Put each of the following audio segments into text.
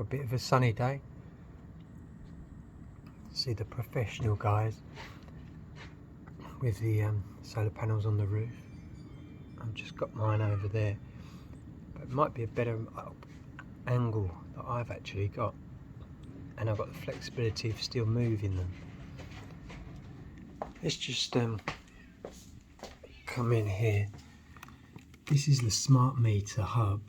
a bit of a sunny day. See the professional guys with the solar panels on the roof. I've just got mine over there, but it might be a better angle that I've actually got, and I've got the flexibility of still moving them. Let's just come in here. This is the smart meter hub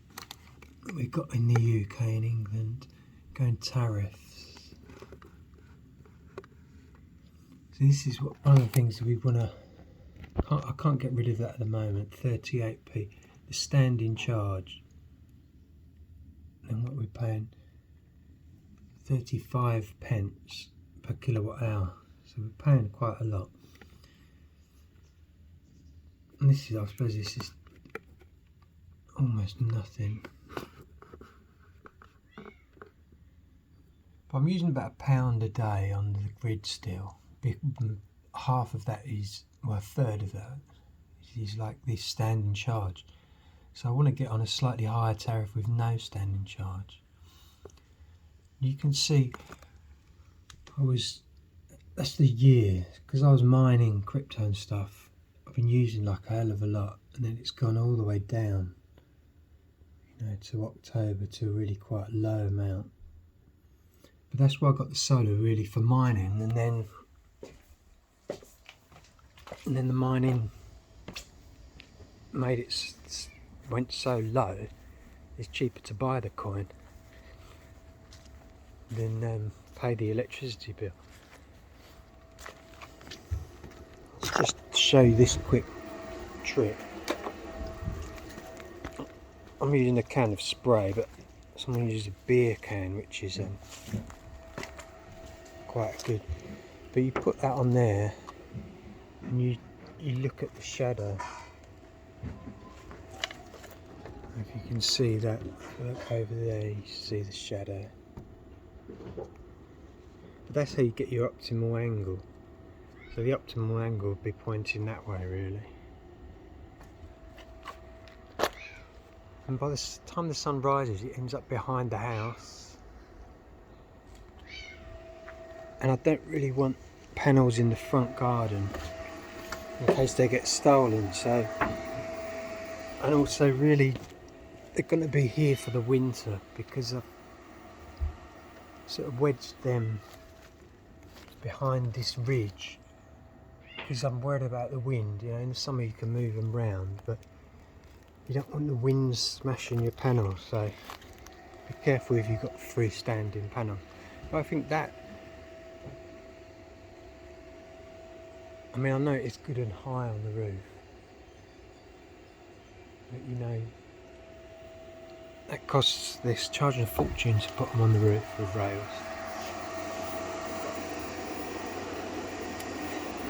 that we've got in the UK and England, going tariffs. So this is one of the things that we want to, I can't get rid of that at the moment, 38p, the standing charge. And what we're paying, 35 pence per kilowatt hour. So we're paying quite a lot. And this is, I suppose this is almost nothing. But I'm using about £1 a day on the grid still. Half of that is, well, a third of that is like this standing charge. So I want to get on a slightly higher tariff with no standing charge. You can see that's the year, because I was mining crypto and stuff. I've been using like a hell of a lot, and then it's gone all the way down, you know, to October, to a really quite low amount. But that's why I got the solar, really for mining, and then the mining made it went so low. It's cheaper to buy the coin than pay the electricity bill. Let's just show you this quick trick. I'm using a can of spray, but someone uses a beer can, which is quite good. But you put that on there, and you look at the shadow. If you can see that, look over there, you see the shadow. But that's how you get your optimal angle. So the optimal angle would be pointing that way, really. And by the time the sun rises, it ends up behind the house. And I don't really want panels in the front garden in case they get stolen. So, and also really, they're going to be here for the winter, because I've sort of wedged them behind this ridge, because I'm worried about the wind. You know, in the summer you can move them round, but you don't want the wind smashing your panels, so be careful if you've got freestanding panels. But I think that, I mean, I know it's good and high on the roof, but you know, that costs, they're charging a fortune to put them on the roof with rails.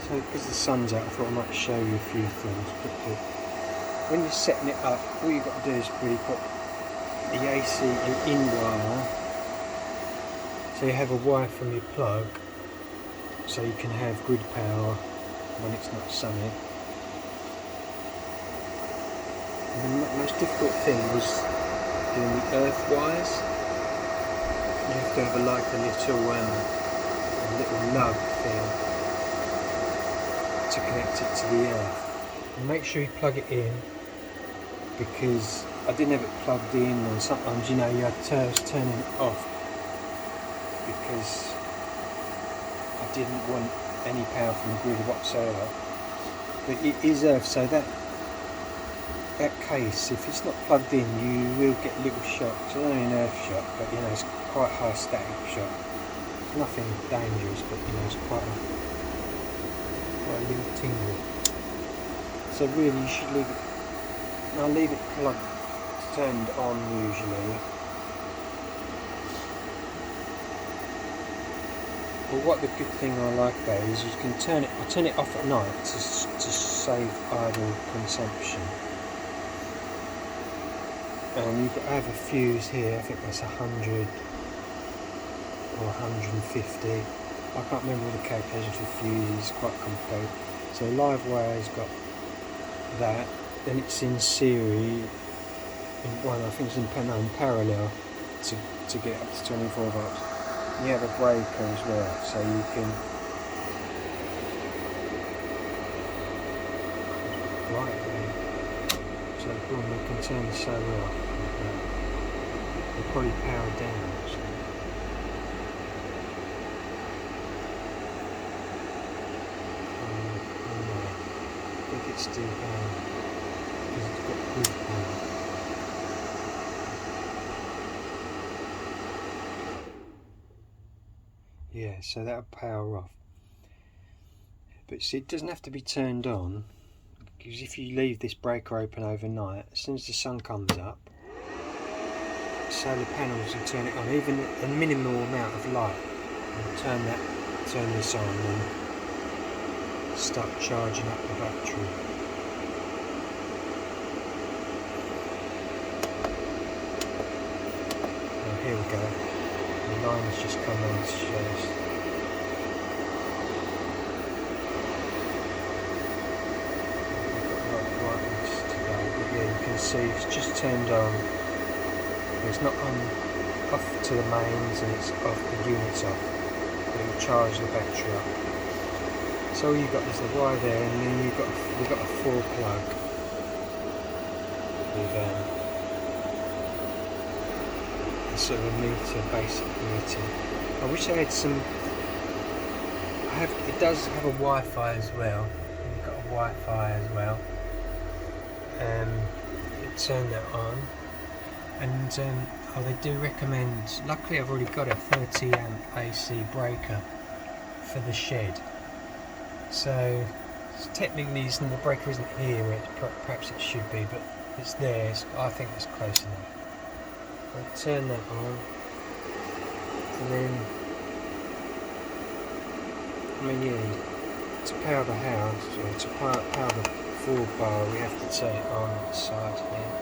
So because the sun's out, I thought I might show you a few things quickly. When you're setting it up, all you've got to do is really put the AC in wire. So you have a wire from your plug, so you can have grid power when it's not sunny. And the most difficult thing was doing the earth wires. You have to have a little lug thing to connect it to the earth. And make sure you plug it in, because I didn't have it plugged in, and sometimes, you know, you had turning it off because I didn't want any power from the grid whatsoever. But it is earth, so that case, if it's not plugged in, you will get little shocks. It's only an earth shock, but you know, it's quite high static shock. It's nothing dangerous, but you know, it's quite a little tingle. So really, you should leave it. I'll leave it plugged, turned on usually. But what the good thing I like about it is you can turn it off at night to save idle consumption. And you've got to have a fuse here. I think that's 100 or 150. I can't remember all the calculations for fuses. It's quite complicated. So live wire's got that. Then it's in series, I think it's in parallel to get up to 24 volts. You have a breaker as well, so you can right there. So boom, you can turn the solar off. It'll probably power down actually. No, I think it's still going because it's got good power. Yeah, so that'll power off. But see, it doesn't have to be turned on, because if you leave this breaker open overnight, as soon as the sun comes up, solar panels will turn it on, even a minimal amount of light. And turn this on and start charging up the battery. Oh, here we go. The line has just come on to show us. We've got a lot of brightness today, but yeah, you can see it's just turned on. It's not on off to the mains and it's off, the unit's off. It will charge the battery up. So all you've got is the wire there, and then we've got a 4 plug with sort of a meter, basic meter. I wish I had some. It does have a Wi-Fi as well. You've got a Wi-Fi as well. Turn that on, and they do recommend. Luckily, I've already got a 30 amp AC breaker for the shed. So technically, the breaker isn't here where perhaps it should be, but it's there. I think it's close enough. I'll turn that on, and then, to power the house, or to power the 4-bar, we have to turn it on the side here.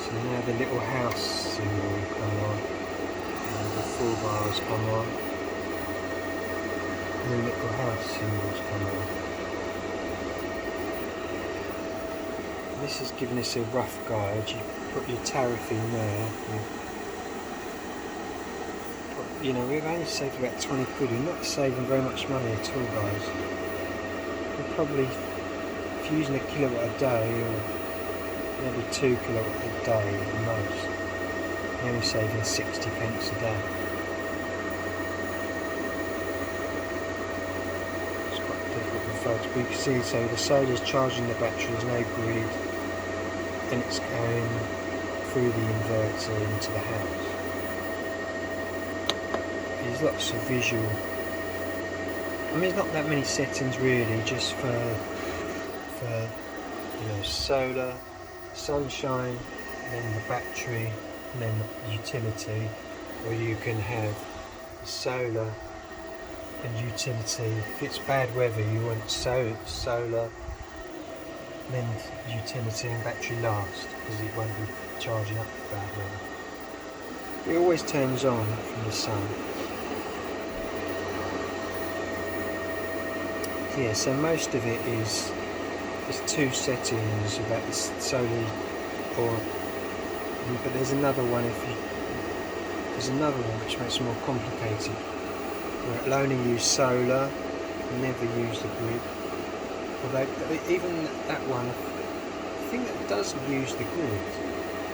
So now the little house symbol will come on, and the 4-bars come on, and the little house symbols come on. This is giving us a rough guide. You put your tariff in there. We've only saved about 20 quid. We're not saving very much money at all, guys. We're probably, if you're using a kilowatt a day, or maybe 2 kilowatts a day at the most, you're only saving 60 pence a day. It's quite difficult to folks, but you can see, so the solar's charging the battery, there's no grid, and it's going through the inverter into the house. There's lots of visual. There's not that many settings really, just for solar, sunshine, then the battery, and then the utility. Or you can have solar and utility. If it's bad weather, you want solar, then utility and battery last, because it won't be charging up for bad weather. It always turns on from the sun. Yeah, so most of it is 2 settings about the solar, but there's another one which makes it more complicated, where it'll only use solar, never use the grid. Although even that one, I think that does use the grid,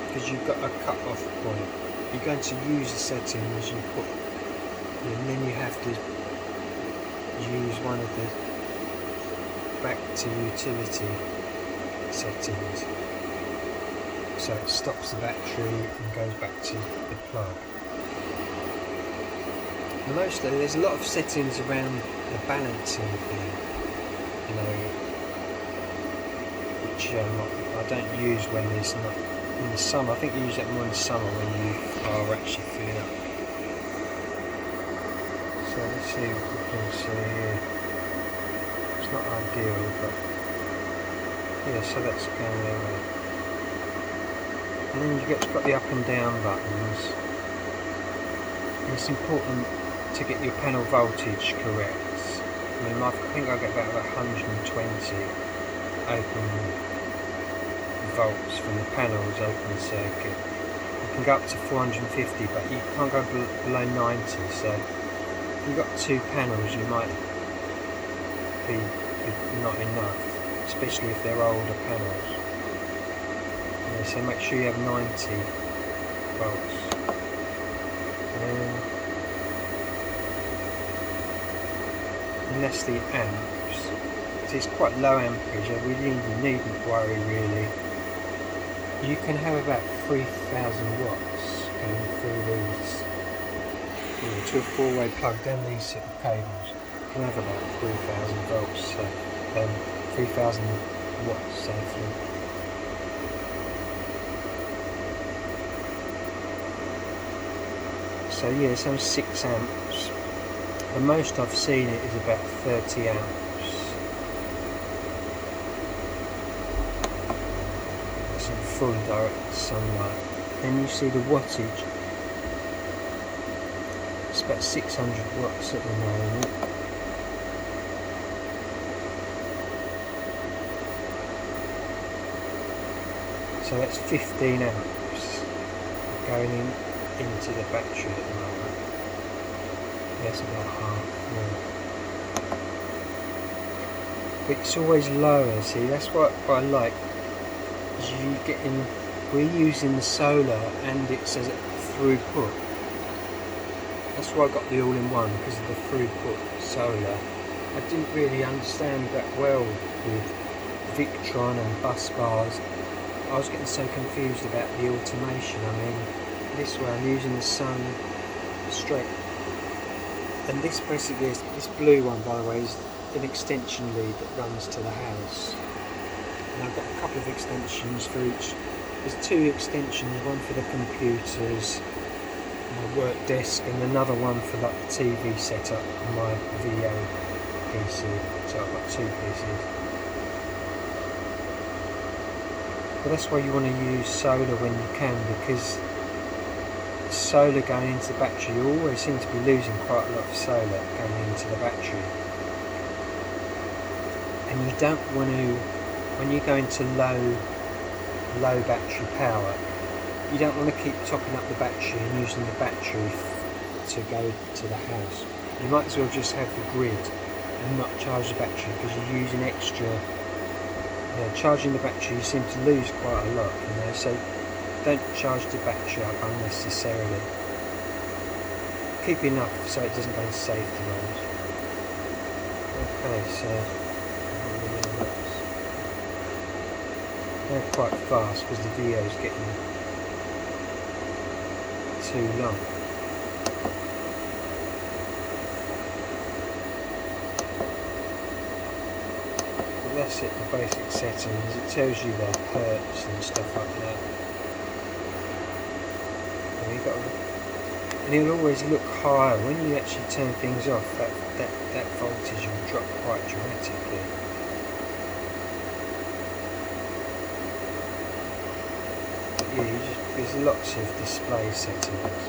because you've got a cut-off point. You're going to use the settings and then you have to use one of the back to utility settings, so it stops the battery and goes back to the plug. And mostly there's a lot of settings around the balancing thing, which I don't use when there's not in the summer. I think you use that more in the summer when you are actually filling up. So let's see what we can see here. It's not ideal, but yeah, so that's going there. And then you've got the up and down buttons. And it's important to get your panel voltage correct. I think I get about 120 open volts from the panels open circuit. You can go up to 450, but you can't go below 90. So if you've got 2 panels, you might be not enough, especially if they're older panels. So make sure you have 90 volts. And that's the amps. It's quite low amperage. I really needn't worry really. You can have about 3,000 watts going through these, to a 4-way plug down these sort of cables. You can have about 3,000 volts, so 3,000 watts safely. So yeah, some 6 amps. The most I've seen it is about 30 amps. That's in full direct sunlight. Then you see the wattage. It's about 600 watts at the moment. So that's 15 amps going into the battery at the moment. That's about half. But it's always lower, see, that's what I like. Is you getting, we're using the solar and it says throughput. That's why I got the all-in-one, because of the throughput solar. I didn't really understand that well with Victron and bus bars. I was getting so confused about the automation. I mean, this way I'm using the sun straight, and this basically is, this blue one by the way is an extension lead that runs to the house, and I've got a couple of extensions for each. There's 2 extensions, one for the computers, my work desk, and another one for like the TV setup on my VO PC, so I've got 2 PCs. But that's why you want to use solar when you can, because solar going into the battery, you always seem to be losing quite a lot of solar going into the battery. And you don't want to, when you go into low battery power, you don't want to keep topping up the battery and using the battery to go to the house. You might as well just have the grid and not charge the battery, because you're using extra. Charging the battery, you seem to lose quite a lot, so don't charge the battery up unnecessarily. Keep enough so it doesn't go in safety mode. Okay, so they're quite fast because the video is getting too long. That's it, the basic settings. It tells you the hertz and stuff like that. And it'll always look higher when you actually turn things off. That voltage will drop quite dramatically. But yeah, there's lots of display settings.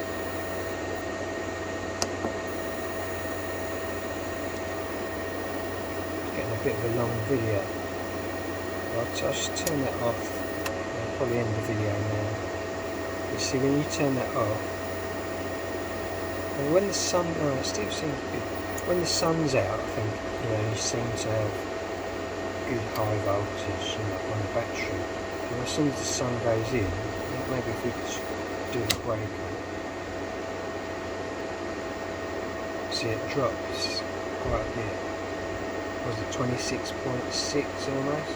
A bit of a long video. I'll just turn that off. I'll probably end the video now. You see, when you turn that off, and when the sun, it still seems to be, when the sun's out, I think, you seem to have good high voltage on the battery. And as soon as the sun goes in, maybe if we do the breaker, see it drops quite a bit. Was it 26.6 almost?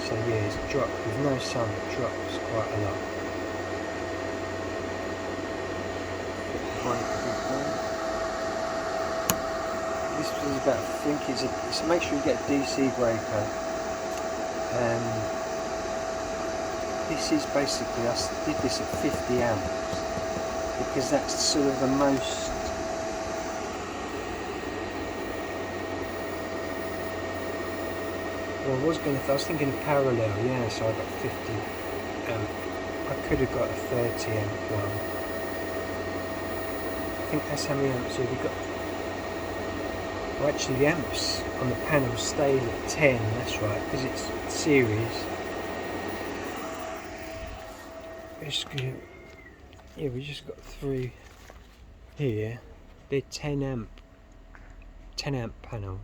So yeah, it's dropped. With no sun, it drops quite a lot. This was about, I think it's make sure you get a DC breaker. This is basically, I did this at 50 amps because that's sort of the most. Well, I was thinking parallel, yeah, so I got 50 amp. I could have got a 30 amp one. I think that's how many amps have we got. Well, actually the amps on the panel stayed at 10, that's right, because it's series. we just got 3 here. They're 10 amp panels.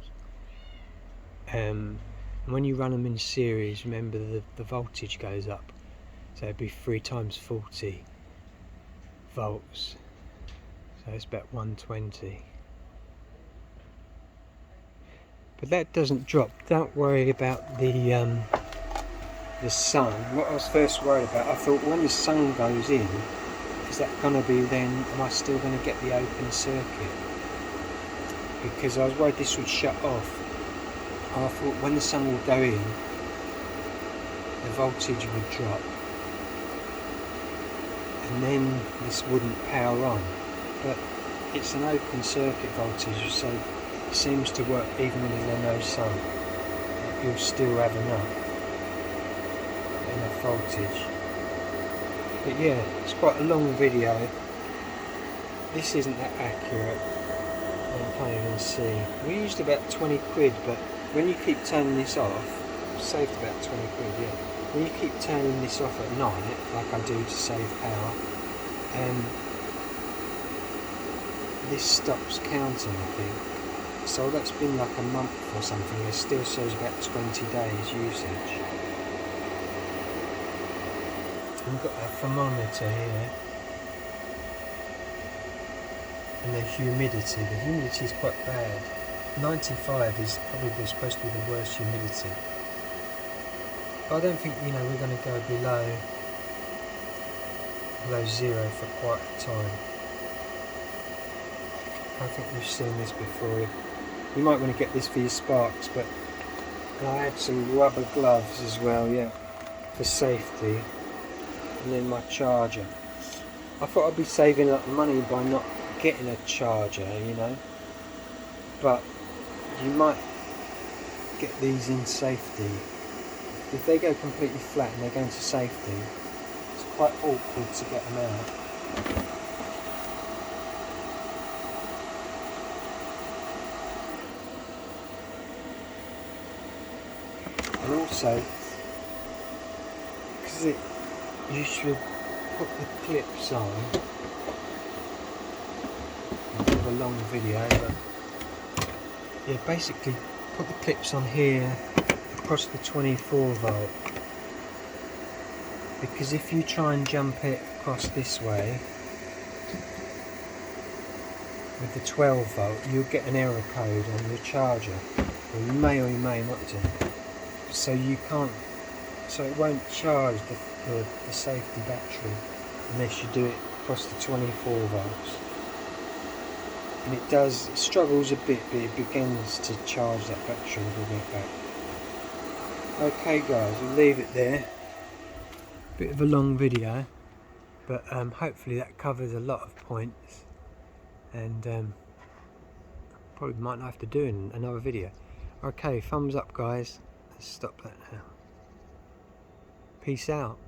And when you run them in series, remember the voltage goes up, so it'd be 3 times 40 volts, so it's about 120. But that doesn't drop. Don't worry about the sun. What I was first worried about, I thought when the sun goes in, is that going to be then, am I still going to get the open circuit? Because I was worried this would shut off. I thought when the sun will go in, the voltage would drop, and then this wouldn't power on. But it's an open circuit voltage, so it seems to work even when there's no sun. You'll still have enough voltage. But yeah, it's quite a long video. This isn't that accurate. I can't even see. We used about 20 quid, but when you keep turning this off, I've saved about 20 quid, yeah. When you keep turning this off at night, like I do to save power, this stops counting, I think. So that's been like a month or something. It still shows about 20 days usage. We've got a thermometer here, and the humidity. The humidity is quite bad. 95 is probably supposed to be the worst humidity. But I don't think, we're going to go below 0 for quite a time. I think we've seen this before. You might want to get this for your sparks, but I had some rubber gloves as well, yeah, for safety. And then my charger. I thought I'd be saving up money by not getting a charger, but you might get these in safety. If they go completely flat and they go into safety, it's quite awkward to get them out. And also, because you should put the clips on. A bit of a long video, but yeah, basically put the clips on here across the 24 volt, because if you try and jump it across this way with the 12 volt, you'll get an error code on your charger, or you may not do. So you can't, so it won't charge the safety battery unless you do it across the 24 volts. And it struggles a bit, but it begins to charge that battery a little bit back. Okay guys, we'll leave it there. Bit of a long video, but hopefully that covers a lot of points, and probably might not have to do another video. Okay, thumbs up guys. Let's stop that now. Peace out.